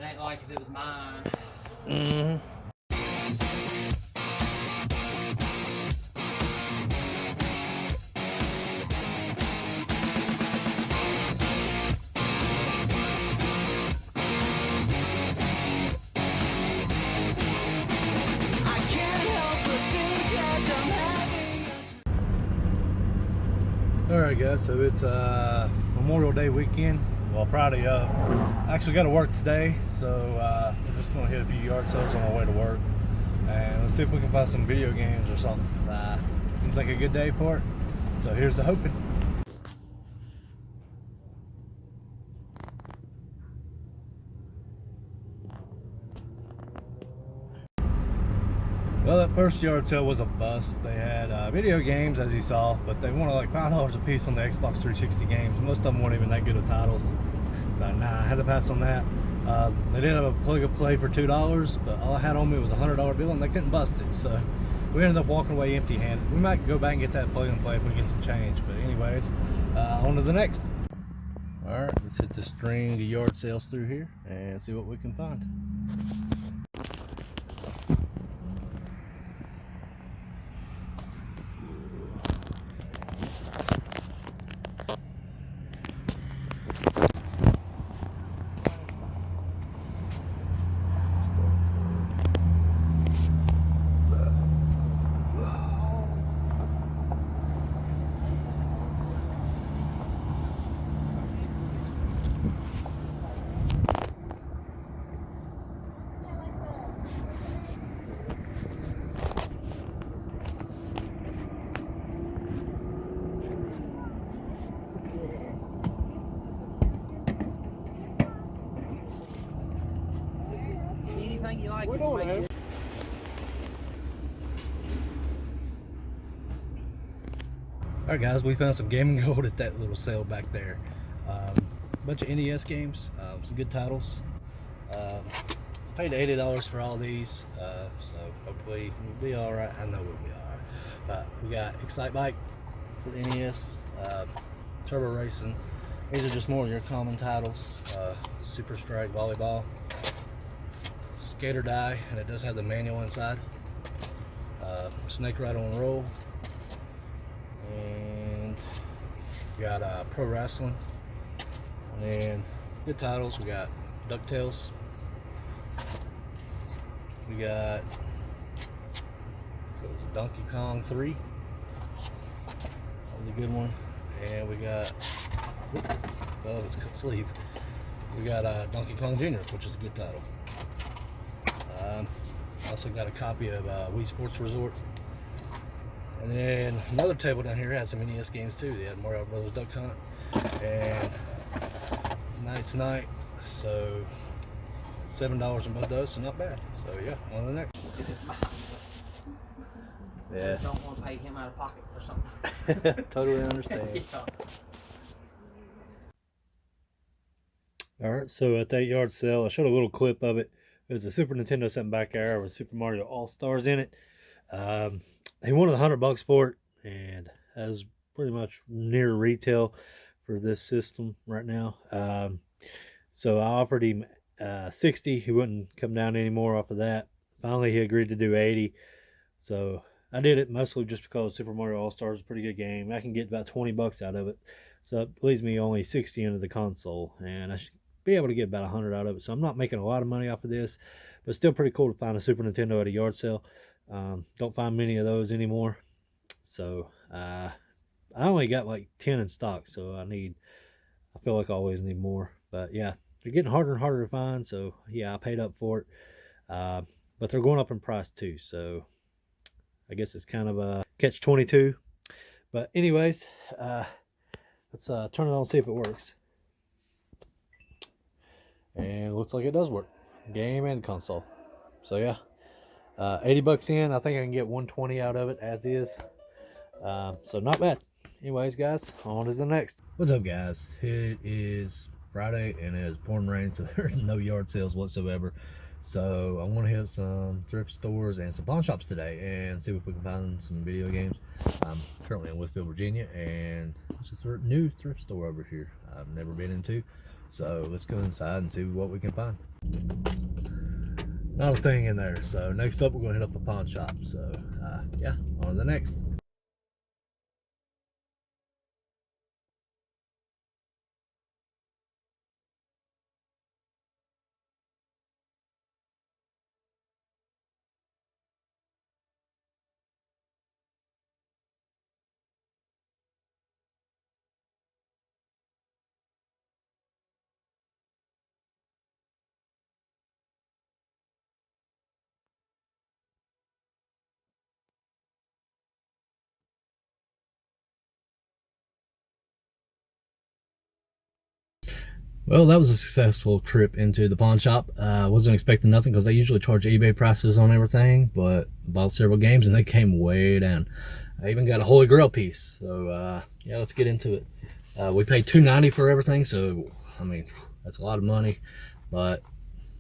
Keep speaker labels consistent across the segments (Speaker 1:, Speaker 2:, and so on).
Speaker 1: It ain't like if it was mine.
Speaker 2: Mm-hmm. Alright guys, so it's Memorial Day weekend, well Friday of. I actually got to work today, so I'm just going to hit a few yard sales on my way to work. And let's see if we can find some video games or something. Seems like a good day for it, so here's the hoping. Well, that first yard sale was a bust. They had video games, as you saw, but they wanted like $5 a piece on the Xbox 360 games. Most of them weren't even that good of titles, so nah, I had to pass on that. They did have a plug-and-play for $2, but all I had on me was a $100 bill, and they couldn't bust it, so we ended up walking away empty-handed. We might go back and get that plug-and-play if we get some change, but anyways, on to the next. All right, let's hit the string of yard sales through here and see what we can find.
Speaker 1: See anything you like?
Speaker 2: We don't have. Alright guys, we found some gaming gold at that little sale back there. A bunch of NES games, some good titles. Paid $80 for all these, so hopefully we'll be alright. I know we'll be alright. We got Excite Bike for NES, Turbo Racing. These are just more of your common titles. Super Strike Volleyball, Skater Die, and it does have the manual inside. Snake Rattle and Roll, and we got Pro Wrestling, and then good titles. We got DuckTales, we got Donkey Kong 3, that was a good one, and we got, oh, it's cut sleeve, we got Donkey Kong Jr., which is a good title. Also got a copy of Wii Sports Resort. And then another table down here had some NES games too. They had Mario Brothers Duck Hunt and Night's Night. So $7 on both those, so not bad. So yeah, on to the next. Yeah.
Speaker 1: I don't want to pay him out of pocket for something.
Speaker 2: Totally understand.
Speaker 1: Yeah.
Speaker 2: Alright, so at that yard sale, I showed a little clip of it. There's a Super Nintendo sitting back there with Super Mario All-Stars in it. He wanted $100 for it, and that was pretty much near retail for this system right now. So I offered him 60. He wouldn't come down anymore off of that. Finally, he agreed to do 80. So I did it mostly just because Super Mario All-Stars is a pretty good game. I can get about 20 bucks out of it. So it leaves me only 60 into the console, and I should be able to get about 100 out of it. So I'm not making a lot of money off of this, but still pretty cool to find a Super Nintendo at a yard sale. Don't find many of those anymore. So I only got like 10 in stock, so I feel like I always need more. But yeah, they're getting harder and harder to find, so yeah, I paid up for it. But they're going up in price too, so I guess it's kind of a catch-22. But anyways, let's turn it on and see if it works. And it looks like it does work, game and console. So yeah, 80 bucks in, I think I can get 120 out of it as is. So not bad. Anyways guys, on to the next. What's up guys? It is Friday and it is pouring rain, so there's no yard sales whatsoever. So I want to hit some thrift stores and some pawn shops today and see if we can find some video games. I'm currently in Westfield, Virginia, and it's a new thrift store over here I've never been into. So let's go inside and see what we can find. Not a thing in there. So next up, we're gonna hit up a pawn shop. So yeah, on to the next. Well, that was a successful trip into the pawn shop. Wasn't expecting nothing because they usually charge eBay prices on everything, but bought several games and they came way down. I even got a Holy Grail piece. So yeah, let's get into it. We paid $290 for everything, so I mean that's a lot of money, but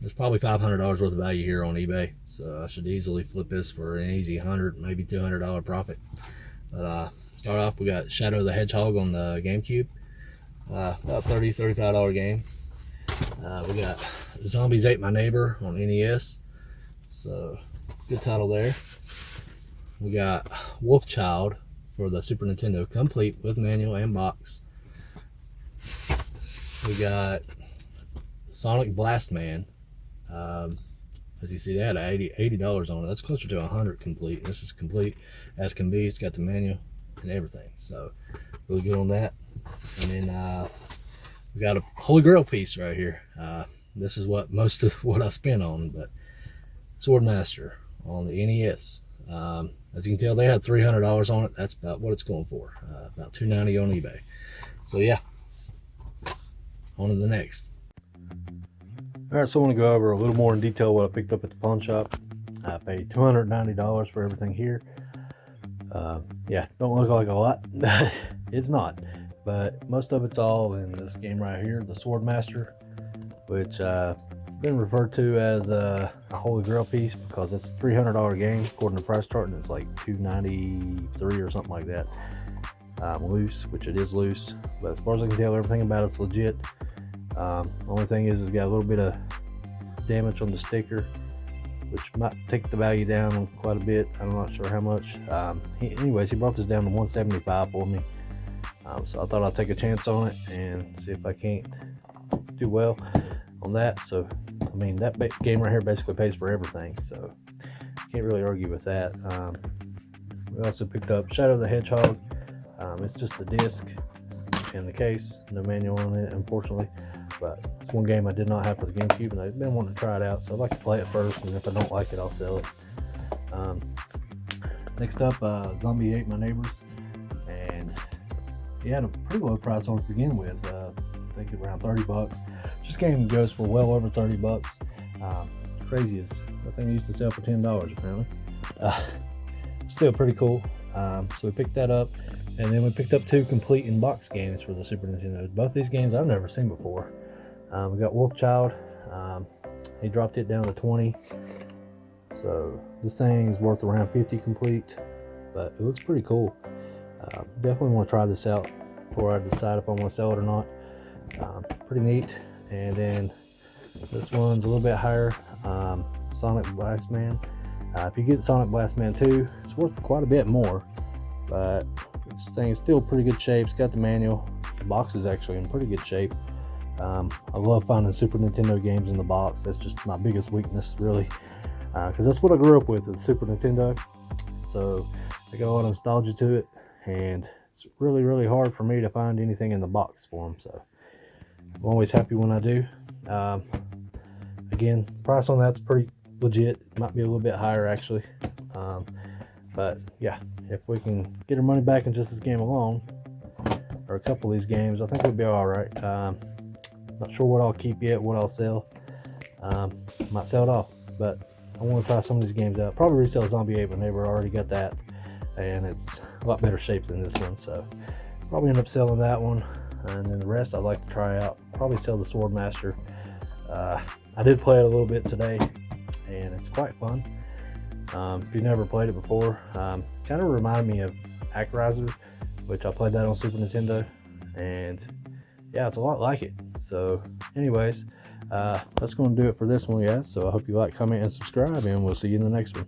Speaker 2: there's probably $500 worth of value here on eBay. So I should easily flip this for an easy $100, maybe $200 profit. But start off, we got Shadow the Hedgehog on the GameCube. About $35 game. We got Zombies Ate My Neighbor on NES, so good title there. We got Wolf Child for the Super Nintendo, complete with manual and box. We got Sonic Blast Man. As you see, they had $80 on it. That's closer to $100 complete. This is complete as can be. It's got the manual and everything, so really good on that. And then we got a Holy Grail piece right here. This is what most of what I spent on, but Swordmaster on the NES. As you can tell, they had $300 on it. That's about what it's going for. About $290 on eBay. So yeah, on to the next. All right, so I want to go over a little more in detail what I picked up at the pawn shop. I paid $290 for everything here. Yeah, don't look like a lot. It's not. But most of it's all in this game right here, the Swordmaster, which been referred to as a Holy Grail piece because it's a $300 game according to price chart, and it's like $293 or something like that. Loose, which it is loose, but as far as I can tell, everything about it's legit. Only thing is, it's got a little bit of damage on the sticker, which might take the value down quite a bit. I'm not sure how much. Anyways, he brought this down to $175 for me. So I thought I'd take a chance on it and see if I can't do well on that. So, I mean, that game right here basically pays for everything, so can't really argue with that. We also picked up Shadow the Hedgehog. It's just a disc in the case, no manual on it, unfortunately. But it's one game I did not have for the GameCube, and I've been wanting to try it out, so I'd like to play it first, and if I don't like it, I'll sell it. Next up, Zombie Ate My Neighbors, and he had a pretty low price on it to begin with. I think around $30. This game goes for well over $30. Crazy is that thing used to sell for $10 apparently. Still pretty cool. So we picked that up, and then we picked up two complete in box games for the Super Nintendo. Both these games I've never seen before. We got Wolf Child. He dropped it down to 20. So this thing is worth around 50 complete, but it looks pretty cool. Definitely want to try this out before I decide if I want to sell it or not. Pretty neat. And then this one's a little bit higher. Sonic Blast Man. If you get Sonic Blast Man 2, it's worth quite a bit more, but this thing is still pretty good shape. It's got the manual. The box is actually in pretty good shape. I love finding Super Nintendo games in the box. That's just my biggest weakness, really, because that's what I grew up with the Super Nintendo. So I got a lot of nostalgia to it, and it's really, really hard for me to find anything in the box for them. So I'm always happy when I do. Again, price on that's pretty legit. It might be a little bit higher actually, but yeah, if we can get our money back in just this game alone, or a couple of these games, I think we'll be all right. Not sure what I'll keep yet, what I'll sell. Might sell it off, but I want to try some of these games out. Probably resell Zombie Ate My Neighbor. I already got that, and it's a lot better shape than this one, so probably end up selling that one. And then the rest I'd like to try out. Probably sell the Swordmaster. I did play it a little bit today, and it's quite fun. If you've never played it before, kind of reminded me of Actraiser, which I played that on Super Nintendo, and yeah, it's a lot like it. So anyways, that's going to do it for this one, guys. So I hope you like, comment, and subscribe, and we'll see you in the next one.